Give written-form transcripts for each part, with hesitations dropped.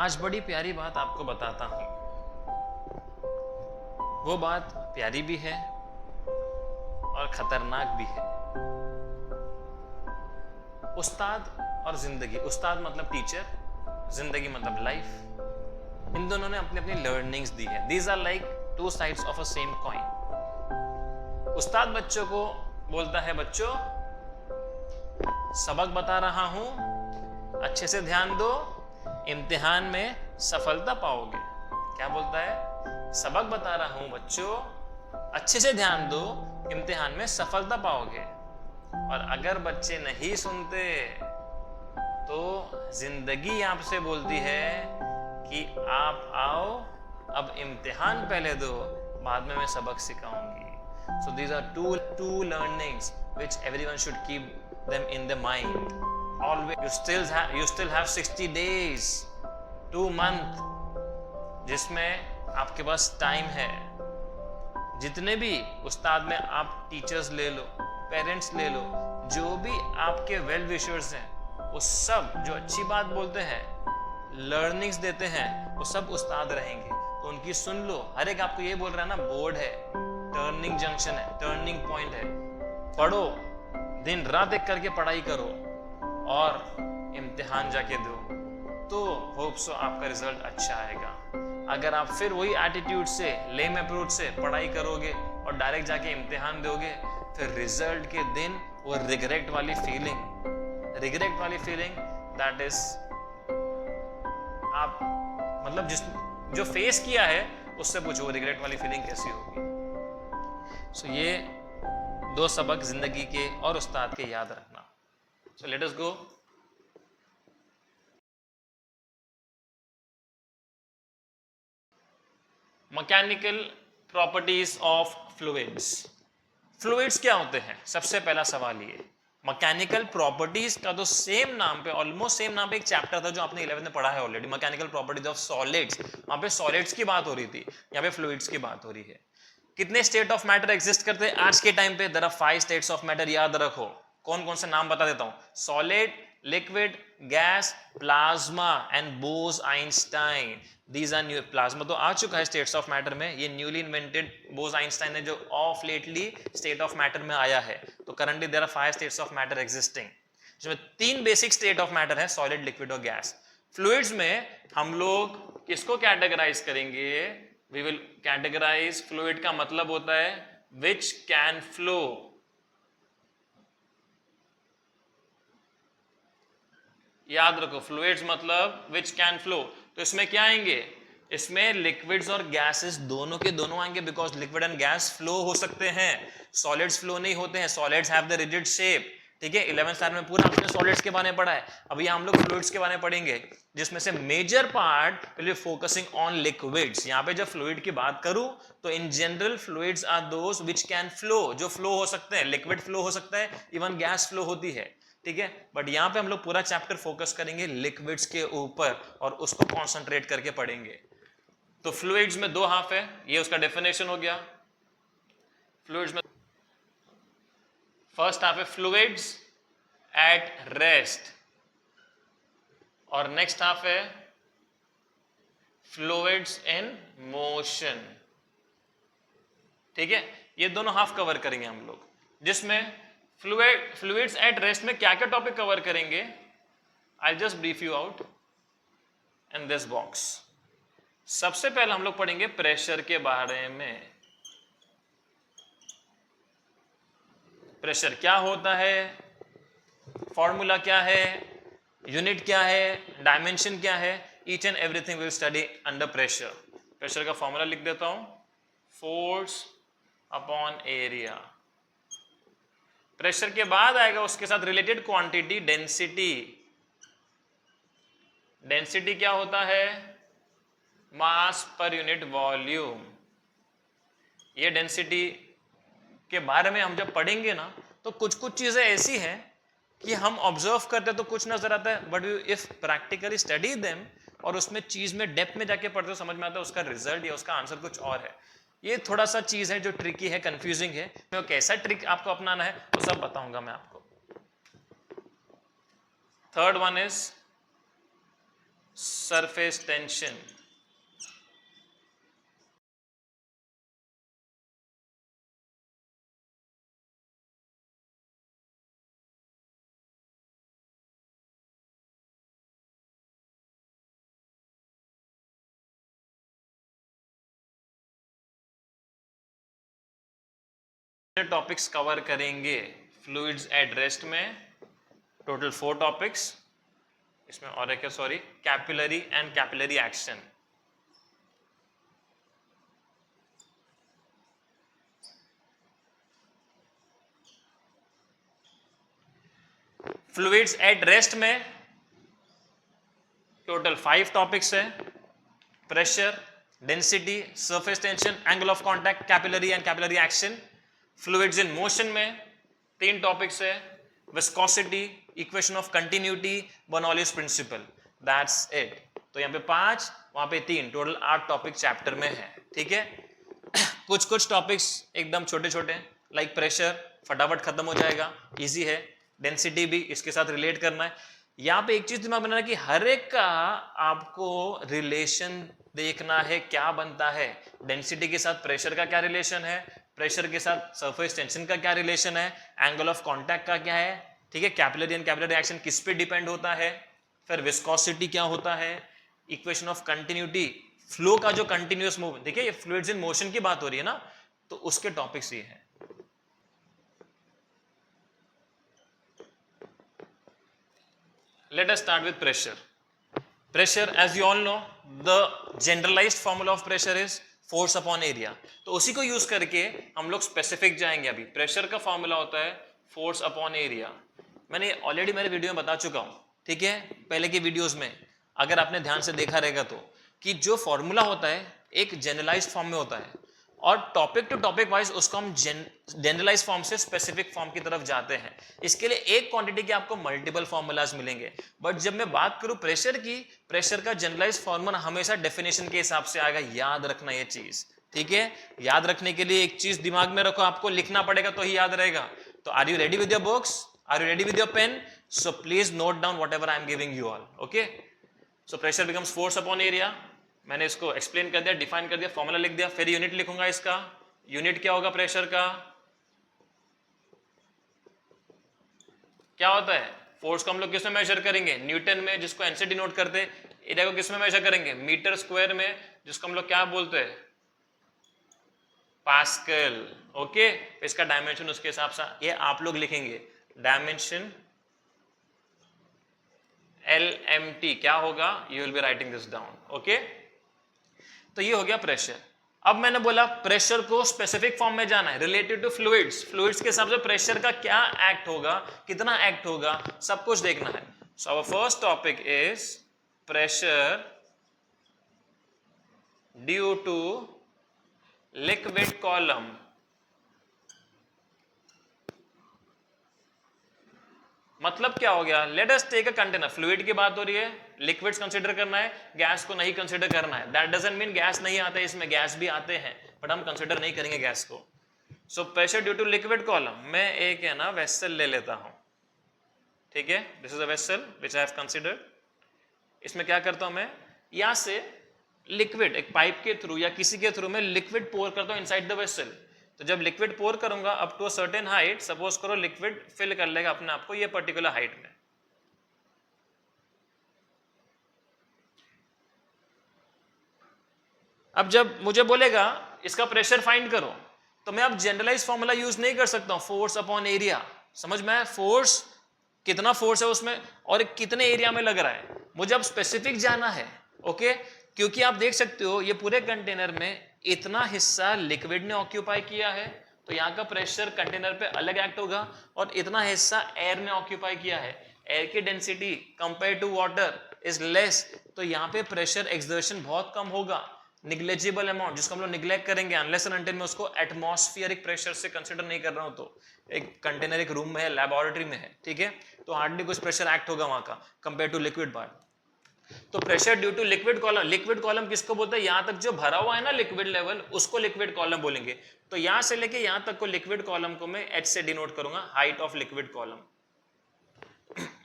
आज बड़ी प्यारी बात आपको बताता हूं। वो बात प्यारी भी है और खतरनाक भी है। उस्ताद और जिंदगी, उस्ताद मतलब टीचर, जिंदगी मतलब लाइफ। इन दोनों ने अपनी अपनी लर्निंग्स दी है। These are like two sides of a same coin. उस्ताद बच्चों को बोलता है, बच्चों सबक बता रहा हूं, अच्छे से ध्यान दो, इम्तिहान में सफलता पाओगे। क्या बोलता है? सबक बता रहा हूं बच्चों, अच्छे से ध्यान दो, इम्तिहान में सफलता पाओगे। और अगर बच्चे नहीं सुनते तो जिंदगी आपसे बोलती है कि आप आओ, अब इम्तिहान पहले दो, बाद में मैं सबक सिखाऊंगी। So these are two learnings which everyone should keep them in the mind. Always you still have 60 days, 2 month, जिसमें आपके पास टाइम है। जितने भी उस्ताद में आप टीचर्स ले लो, पेरेंट्स ले लो, जो भी आपके वेल विशर्स हैं, वो सब जो अच्छी बात बोलते हैं, लर्निंग्स देते हैं, वो सब उस्ताद रहेंगे। तो उनकी सुन लो। हर एक आपको ये बोल रहा है ना, बोर्ड है, टर्निंग जंक्शन है, टर्निंग पॉइंट है, पढ़ो, दिन रात एक करके पढ़ाई करो और इम्तिहान जाके दो, तो होप सो आपका रिजल्ट अच्छा आएगा। अगर आप फिर वही एटीट्यूड से, लेम अप्रोच से पढ़ाई करोगे और डायरेक्ट जाके इम्तिहान दोगे, फिर रिजल्ट के दिन वो रिग्रेट वाली फीलिंग, दैट इज, आप मतलब जो फेस किया है उससे पूछो वो रिग्रेट वाली फीलिंग कैसी होगी। सो ये 2 सबक जिंदगी के और उस्ताद के याद रखना। So let us go. Mechanical properties of fluids. Fluids क्या होते हैं? सबसे पहला सवाल ये। मैकेनिकल प्रॉपर्टीज का तो सेम नाम पे, ऑलमोस्ट सेम नाम पे एक चैप्टर था जो आपने 11th में पढ़ा है already, mechanical properties of solids. वहां पे सॉलिड्स की बात हो रही थी, यहाँ पे फ्लूइड्स की बात हो रही है। कितने स्टेट ऑफ मैटर एग्जिस्ट करते हैं आज के टाइम पे? There are 5 states of matter. याद रखो। कौन कौन से नाम बता देता हूं। Solid, liquid, gas, plasma and Bose Einstein. These are new. Plasma तो आ चुका है स्टेट्स ऑफ मैटर में, ये न्यूली इन्वेंटेड बोस-आइंस्टाइन ने जो of lately state of matter में आया है। तो currently there are 5 states of matter existing, जिसमें 3 बेसिक स्टेट ऑफ मैटर है, सॉलिड, लिक्विड और गैस। फ्लूइड्स में हम लोग किसको कैटेगराइज करेंगे? वी विल कैटेगराइज, फ्लूइड का मतलब होता है विच कैन फ्लो। याद रखो, फ्लूइड्स मतलब विच कैन फ्लो। तो इसमें क्या आएंगे? इसमें लिक्विड्स और गैसेस दोनों के दोनों आएंगे, because liquid and gas flow हो सकते हैं, सॉलिड्स फ्लो नहीं होते हैं। Solids have the rigid shape. ठीक है, 11th स्टैंडर्ड में पूरा आपने सॉलिड्स के बारे में पढ़ा है। अभी हम लोग फ्लूइड्स के बारे में पढ़ेंगे, जिसमें से major part will be focusing on liquids. यहां पे जब फ्लूइड की बात करूं तो in general fluids are those which can flow, जो फ्लो हो सकते हैं। लिक्विड फ्लो हो सकता है, इवन गैस फ्लो होती है। ठीक है, बट यहां पे हम लोग पूरा चैप्टर फोकस करेंगे लिक्विड्स के ऊपर और उसको कॉन्सेंट्रेट करके पढ़ेंगे। तो फ्लूइड्स में 2 हाफ है, ये उसका डेफिनेशन हो गया। फ्लूइड्स में फर्स्ट हाफ है फ्लूइड्स एट रेस्ट, और नेक्स्ट हाफ है फ्लूइड्स इन मोशन। ठीक है, ये दोनों हाफ कवर करेंगे हम लोग, जिसमें फ्लूइड्स एट रेस्ट में क्या क्या टॉपिक कवर करेंगे, I just brief you out in this box. सबसे पहले हम लोग पढ़ेंगे प्रेशर के बारे में। प्रेशर क्या होता है, फॉर्मूला क्या है, यूनिट क्या है, डायमेंशन क्या है, each and everything will study under pressure. Pressure का फॉर्मूला लिख देता हूं, फोर्स अपॉन एरिया। प्रेशर के बाद आएगा उसके साथ रिलेटेड क्वांटिटी, डेंसिटी। डेंसिटी क्या होता है? मास पर यूनिट वॉल्यूम। ये डेंसिटी के बारे में हम जब पढ़ेंगे ना, तो कुछ कुछ चीजें ऐसी हैं कि हम ऑब्जर्व करते तो कुछ नजर आता है, but if practically study them और उसमें चीज में डेप्थ में जाके पढ़ते तो समझ में आता है उसका रिजल्ट या उसका आंसर कुछ और है। ये थोड़ा सा चीज है जो ट्रिकी है, कंफ्यूजिंग है। तो कैसा ट्रिक आपको अपनाना है तो सब बताऊंगा मैं आपको। Third one is surface tension. Topics cover करेंगे फ्लूइड्स एट रेस्ट में, टोटल 4 टॉपिक्स। इसमें और एक है, sorry, capillary and capillary action. Fluids at rest में टोटल 5 टॉपिक्स है, pressure, density, surface tension, angle of contact, capillary and capillary action. Fluids in motion में 3 topics है, viscosity, equation of continuity, Bernoulli's principle. That's it. तो यहाँ पे 5, वहां पे 3, total 8 topic chapter में है। ठीक है। कुछ टॉपिक्स एकदम छोटे छोटे, लाइक प्रेशर फटाफट खत्म हो जाएगा, इजी है। डेंसिटी भी इसके साथ रिलेट करना है। यहाँ पे एक चीज दिमाग बनाना कि हर एक का आपको रिलेशन देखना है, क्या बनता है। डेंसिटी के साथ प्रेशर का क्या रिलेशन है, प्रेशर के साथ सरफेस टेंशन का क्या रिलेशन है, एंगल ऑफ कांटेक्ट का क्या है। ठीक है। कैपिलरी एंड कैपिलरी एक्शन किस पे डिपेंड होता है, फिर विस्कोसिटी क्या होता है, इक्वेशन ऑफ कंटिन्यूटी, फ्लो का जो कंटिन्यूअस मूवमेंट। देखिए ये फ्लूइड्स इन मोशन की बात हो रही है ना, तो उसके टॉपिक्स ये हैं। Let us start with pressure. Pressure, as you all know, the generalized formula of pressure is force upon area. तो उसी को यूज करके हम लोग स्पेसिफिक जाएंगे। अभी प्रेशर का फॉर्मूला होता है फोर्स अपॉन एरिया। मैंने ऑलरेडी मेरे वीडियो में बता चुका हूं, ठीक है, पहले के वीडियोस में, अगर आपने ध्यान से देखा रहेगा तो, कि जो फॉर्मूला होता है एक जनरलाइज्ड फॉर्म में होता है, और टॉपिक टू टॉपिक वाइज उसको हम जनरलाइज फॉर्म से स्पेसिफिक फॉर्म की तरफ जाते हैं। इसके लिए एक क्वांटिटी के आपको मल्टीपल फॉर्मूलाज मिलेंगे। बट जब मैं बात करूं प्रेशर की, प्रेशर का जनरलाइज फॉर्मूला हमेशा डेफिनेशन के हिसाब से आएगा। याद रखना ये चीज, ठीक है। याद रखने के लिए एक चीज दिमाग में रखो, आपको लिखना पड़ेगा तो ही याद रहेगा। तो are you ready with your books, are you ready with your pen? So please note down whatever I am giving you all. Okay. So pressure becomes force upon area. मैंने इसको एक्सप्लेन कर दिया, define कर दिया, formula लिख दिया, फिर unit लिखूंगा इसका। यूनिट क्या होगा प्रेशर का, क्या होता है? फोर्स को हम लोग किस में मेजर करेंगे? न्यूटन में, जिसको एन से डिनोट करते हैं। एरिया को किस में मेजर करेंगे? मीटर स्क्वायर में, जिसको हम लोग क्या बोलते हैं? पास्कल। ओके। इसका डायमेंशन उसके हिसाब से ये आप लोग लिखेंगे, डायमेंशन LMT क्या होगा, you will be writing this down. Okay. तो ये हो गया प्रेशर। अब मैंने बोला प्रेशर को स्पेसिफिक फॉर्म में जाना है, रिलेटेड टू फ्लूइड्स। फ्लूइड्स के हिसाब से प्रेशर का क्या एक्ट होगा, कितना एक्ट होगा, सब कुछ देखना है। So our first topic is pressure due to liquid column. मतलब क्या हो गया? Let us take a container. Fluid की बात हो रही है, लिक्विड्स कंसीडर करना है, गैस को नहीं कंसीडर करना है। दैट डजंट मीन गैस नहीं आते, इसमें गैस भी आते हैं, बट हम कंसीडर नहीं करेंगे गैस को। So pressure due to liquid column, मैं एक है ना वेसल ले लेता हूं, ठीक है। This is a vessel which I have considered. इसमें क्या करता हूं मैं, यहां से लिक्विड एक पाइप के थ्रू या किसी के थ्रू में लिक्विड पोर करता हूं इनसाइड द वेसल। तो जब लिक्विड पोर करूंगा up to a certain height, suppose करो लिक्विड फिल कर लेगा अपने आप को ये पर्टिकुलर हाइट में। अब जब मुझे बोलेगा इसका प्रेशर फाइंड करो, तो मैं अब जनरलाइज फॉर्मूला यूज नहीं कर सकता हूं, फोर्स अपॉन एरिया। समझ में? फोर्स कितना फोर्स है उसमें और कितने एरिया में लग रहा है, मुझे अब स्पेसिफिक जाना है। ओके। क्योंकि आप देख सकते हो ये पूरे कंटेनर में इतना हिस्सा लिक्विड ने ऑक्यूपाई किया है, तो यहाँ का प्रेशर कंटेनर पे अलग एक्ट होगा, और इतना हिस्सा एयर ने ऑक्यूपाई किया है। एयर की density compare to water is less, तो यहाँ पे प्रेशर एक्सर्शन बहुत कम होगा, निग्लेजिबल अमाउंट, जिसको हम लोग निग्लेक्ट करेंगे अनलेस एंड अनटिल मैं उसको एटमॉस्फेरिक प्रेशर से कंसीडर नहीं कर रहा हूं। तो एक कंटेनर एक रूम में है, लैबोरेटरी में है, ठीक है, तो हार्डली कुछ प्रेशर एक्ट होगा वहां का कंपेयर टू लिक्विड पार्ट। तो pressure due to liquid column, liquid column किसको बोलते हैं? यहां तक जो भरा हुआ है ना लिक्विड लेवल, उसको लिक्विड कॉलम बोलेंगे। तो यहां से लेके यहां तक को लिक्विड कॉलम को मैं H से डिनोट करूंगा, हाइट ऑफ लिक्विड कॉलम।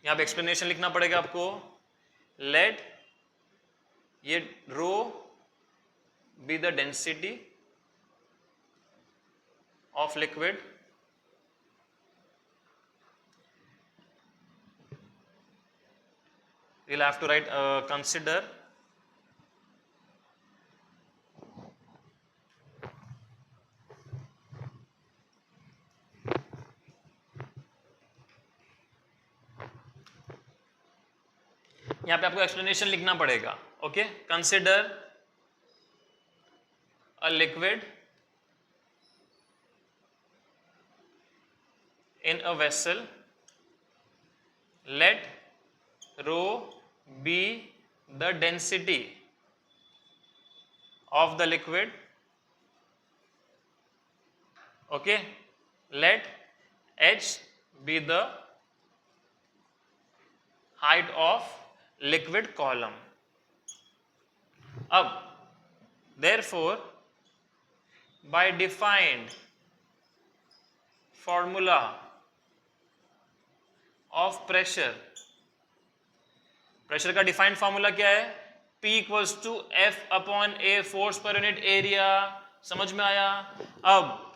यहां पे एक्सप्लेनेशन लिखना पड़ेगा आपको। लेट ये rho be the density of liquid you'll have to write consider यहां पे आपको एक्सप्लेनेशन लिखना पड़ेगा. Okay, consider a liquid in a vessel, let rho be the density of the liquid. Okay, let h be the height of liquid column. अब therefore by defined formula of pressure, pressure का defined formula क्या है? P equals to F upon A, force per unit area. समझ में आया? अब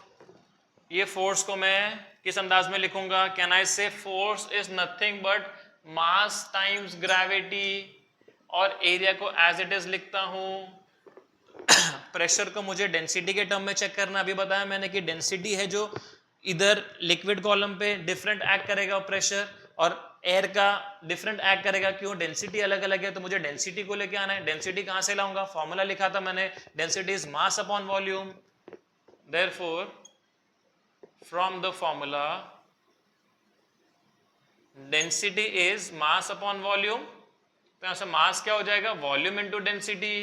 ये force को मैं किस अंदाज में लिखूंगा? कैन आई से force is nothing but mass times gravity, और एरिया को एज इट इज लिखता हूं. प्रेशर को मुझे डेंसिटी के टर्म में चेक करना. अभी बताया मैंने कि डेंसिटी है जो इधर लिक्विड कॉलम पे डिफरेंट एक्ट करेगा प्रेशर, और एयर का डिफरेंट एक्ट करेगा. क्यों? डेंसिटी अलग अलग है, तो मुझे डेंसिटी को लेके आना है. डेंसिटी कहां से लाऊंगा? फॉर्मूला लिखा था मैंने, density is mass upon volume. Therefore from the formula density is mass upon volume, तो यहां से मास क्या हो जाएगा? Volume into density.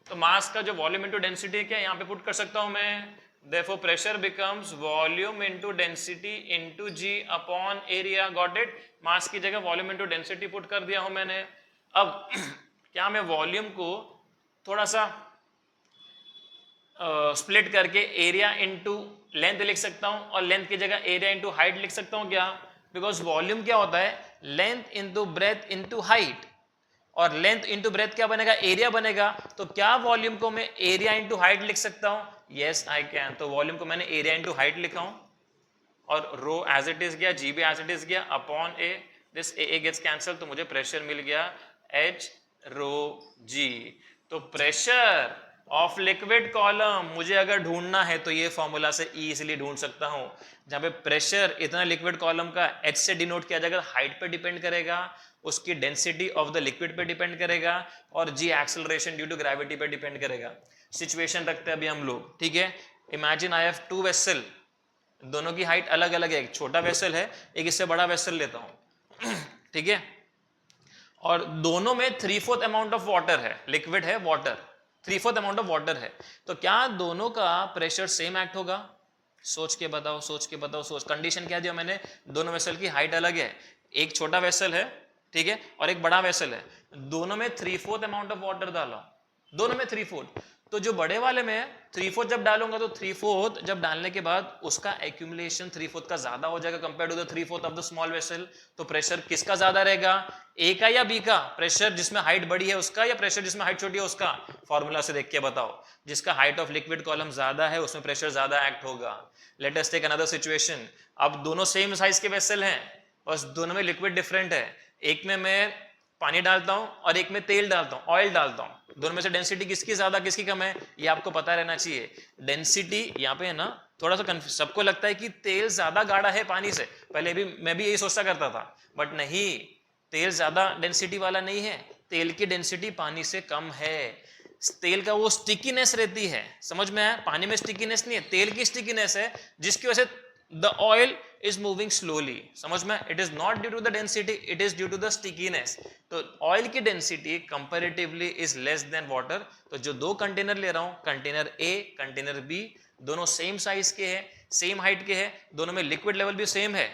तो मास का जो वॉल्यूम इनटू डेंसिटी क्या यहां पे पुट कर सकता हूं मैं. Therefore pressure becomes volume into density into g upon area. Got it? मास की जगह वॉल्यूम इंटू डेंसिटी पुट कर दिया हूं मैंने. अब क्या मैं वॉल्यूम को थोड़ा सा स्प्लिट करके एरिया इंटू लेंथ लिख सकता हूं, और लेंथ की जगह एरिया इंटू हाइट लिख सकता हूं क्या? बिकॉज वॉल्यूम क्या होता है? Length into breadth into height, और लेंथ इंटू ब्रेथ क्या बनेगा? एरिया बनेगा. तो क्या वॉल्यूम को मैं एरिया इंटू हाइट लिख सकता हूं? Yes I can. तो वॉल्यूम को मैंने एरिया इंटू हाइट लिखा हूं, और रो एज इट इज गया, जी भी एज इट इज गया, upon a, this a gets cancel, तो मुझे प्रेशर मिल गया एच रो जी. तो प्रेशर ऑफ लिक्विड कॉलम मुझे अगर ढूंढना है तो ये फॉर्मूला से इजीली ढूंढ सकता हूं. जहां पे प्रेशर इतना लिक्विड कॉलम का एच से डिनोट किया जाएगा, हाइट पे डिपेंड करेगा, उसकी डेंसिटी ऑफ द लिक्विड पे डिपेंड करेगा, और g acceleration due to gravity पे डिपेंड करेगा. सिचुएशन रखते हैं अभी हम लोग. ठीक है, imagine I have two vessel, दोनों की हाइट अलग अलग है. एक छोटा वेसल है, एक इससे बड़ा वेसल लेता हूं. ठीक है, और दोनों में 3/4 अमाउंट ऑफ वाटर है, लिक्विड है वाटर, 3/4 अमाउंट ऑफ वाटर है. तो क्या दोनों का प्रेशर सेम एक्ट होगा? सोच के बताओ, सोच के बताओ. सोच, कंडीशन क्या दिया मैंने? दोनों वेसल की हाइट अलग है, एक छोटा वेसल है, ठीक है, और एक बड़ा वेसल है. दोनों में 3/4 अमाउंट ऑफ वाटर डाला, दोनों में 3/4. तो जो बड़े वाले में 3/4 जब डालूंगा, तो 3/4 जब डालने के बाद उसका एक्यूमुलेशन 3/4 का ज्यादा हो जाएगा compare to the 3/4 of the small vessel. तो प्रेशर किसका ज्यादा रहेगा? ए का या बी का? प्रेशर जिसमें हाइट बड़ी है उसका, या प्रेशर जिसमें हाइट छोटी है उसका? फॉर्मूला से देख के बताओ. जिसका हाइट ऑफ लिक्विड कॉलम ज्यादा है उसमें प्रेशर ज्यादा एक्ट होगा. Let us take another situation. अब दोनों सेम साइज के वेसल हैं, बस दोनों में लिक्विड डिफरेंट है. एक में मैं पानी डालता हूं और एक में तेल डालता हूं, ऑयल डालता हूं. दोनों में से डेंसिटी किसकी ज्यादा किसकी कम है, ये आपको पता रहना चाहिए. डेंसिटी यहाँ पे है ना, थोड़ा सा सबको लगता है कि तेल ज्यादा गाढ़ा है पानी से. पहले भी मैं भी यही सोचता करता था, बट नहीं, तेल ज्यादा डेंसिटी वाला नहीं है. तेल की डेंसिटी पानी से कम है. तेल का वो स्टिकीनेस रहती है, समझ में आया? पानी में स्टिकीनेस नहीं है, तेल की स्टिकीनेस है, जिसकी वजह से the oil is moving slowly. समझ में? it is not due to the density, it is due to the stickiness. तो ऑयल की density comparatively is less than water. तो जो दो कंटेनर ले रहा हूं, कंटेनर A, कंटेनर B, दोनों सेम साइज के हैं, सेम हाइट के हैं, दोनों में लिक्विड लेवल भी सेम है.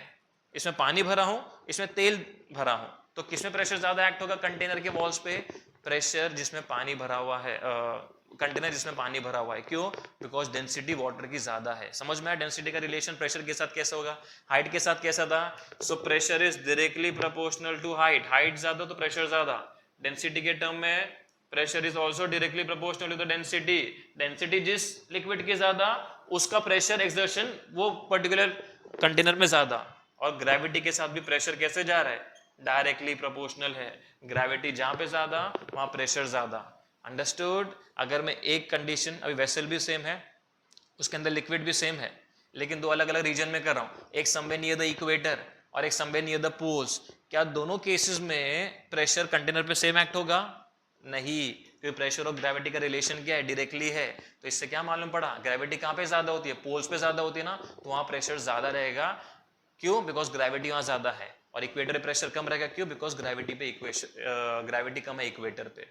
इसमें पानी भरा हूं, इसमें तेल भरा हूं, तो किसमें प्रेशर ज्यादा एक्ट होगा? कंटेनर के वॉल्स पे प्रेशर जिसमें पानी भरा हुआ है, कंटेनर जिसमें पानी भरा हुआ है. क्यों? बिकॉज डेंसिटी वाटर की ज्यादा है. समझ में आया? डेंसिटी का रिलेशन प्रेशर के साथ कैसा होगा, हाइट के साथ कैसा था? So pressure is directly proportional to height. Height ज्यादा तो प्रेशर ज्यादा. डेंसिटी के टर्म में pressure is also directly proportional to the density. Density जिस लिक्विड की ज्यादा, उसका प्रेशर एक्सर्शन वो पर्टिकुलर कंटेनर में ज्यादा। और ग्रेविटी के साथ भी प्रेशर कैसे जा रहा है, डायरेक्टली प्रोपोर्शनल है। ग्रेविटी जहां पे ज्यादा वहां प्रेशर ज्यादा। अंडरस्टूड। अगर मैं एक कंडीशन, अभी वेसल भी सेम है, उसके अंदर लिक्विड भी सेम है, लेकिन दो अलग अलग रीजन में कर रहा हूं, एक समवे नियर द इक्वेटर और एक समवे नियर द पोल्स, क्या दोनों केसेस में प्रेशर कंटेनर पे सेम एक्ट होगा? नहीं, क्योंकि प्रेशर और ग्रेविटी का रिलेशन क्या है, डायरेक्टली है। तो इससे क्या मालूम पड़ा, ग्रेविटी कहां पे ज्यादा होती है, पोल्स पे ज्यादा होती है ना, तो वहां प्रेशर ज्यादा रहेगा। क्यों? बिकॉज ग्रेविटी वहां ज्यादा है। और इक्वेटर पे प्रेशर कम रहेगा, क्यों? बिकॉज ग्रेविटी पे ग्रेविटी कम है इक्वेटर पे।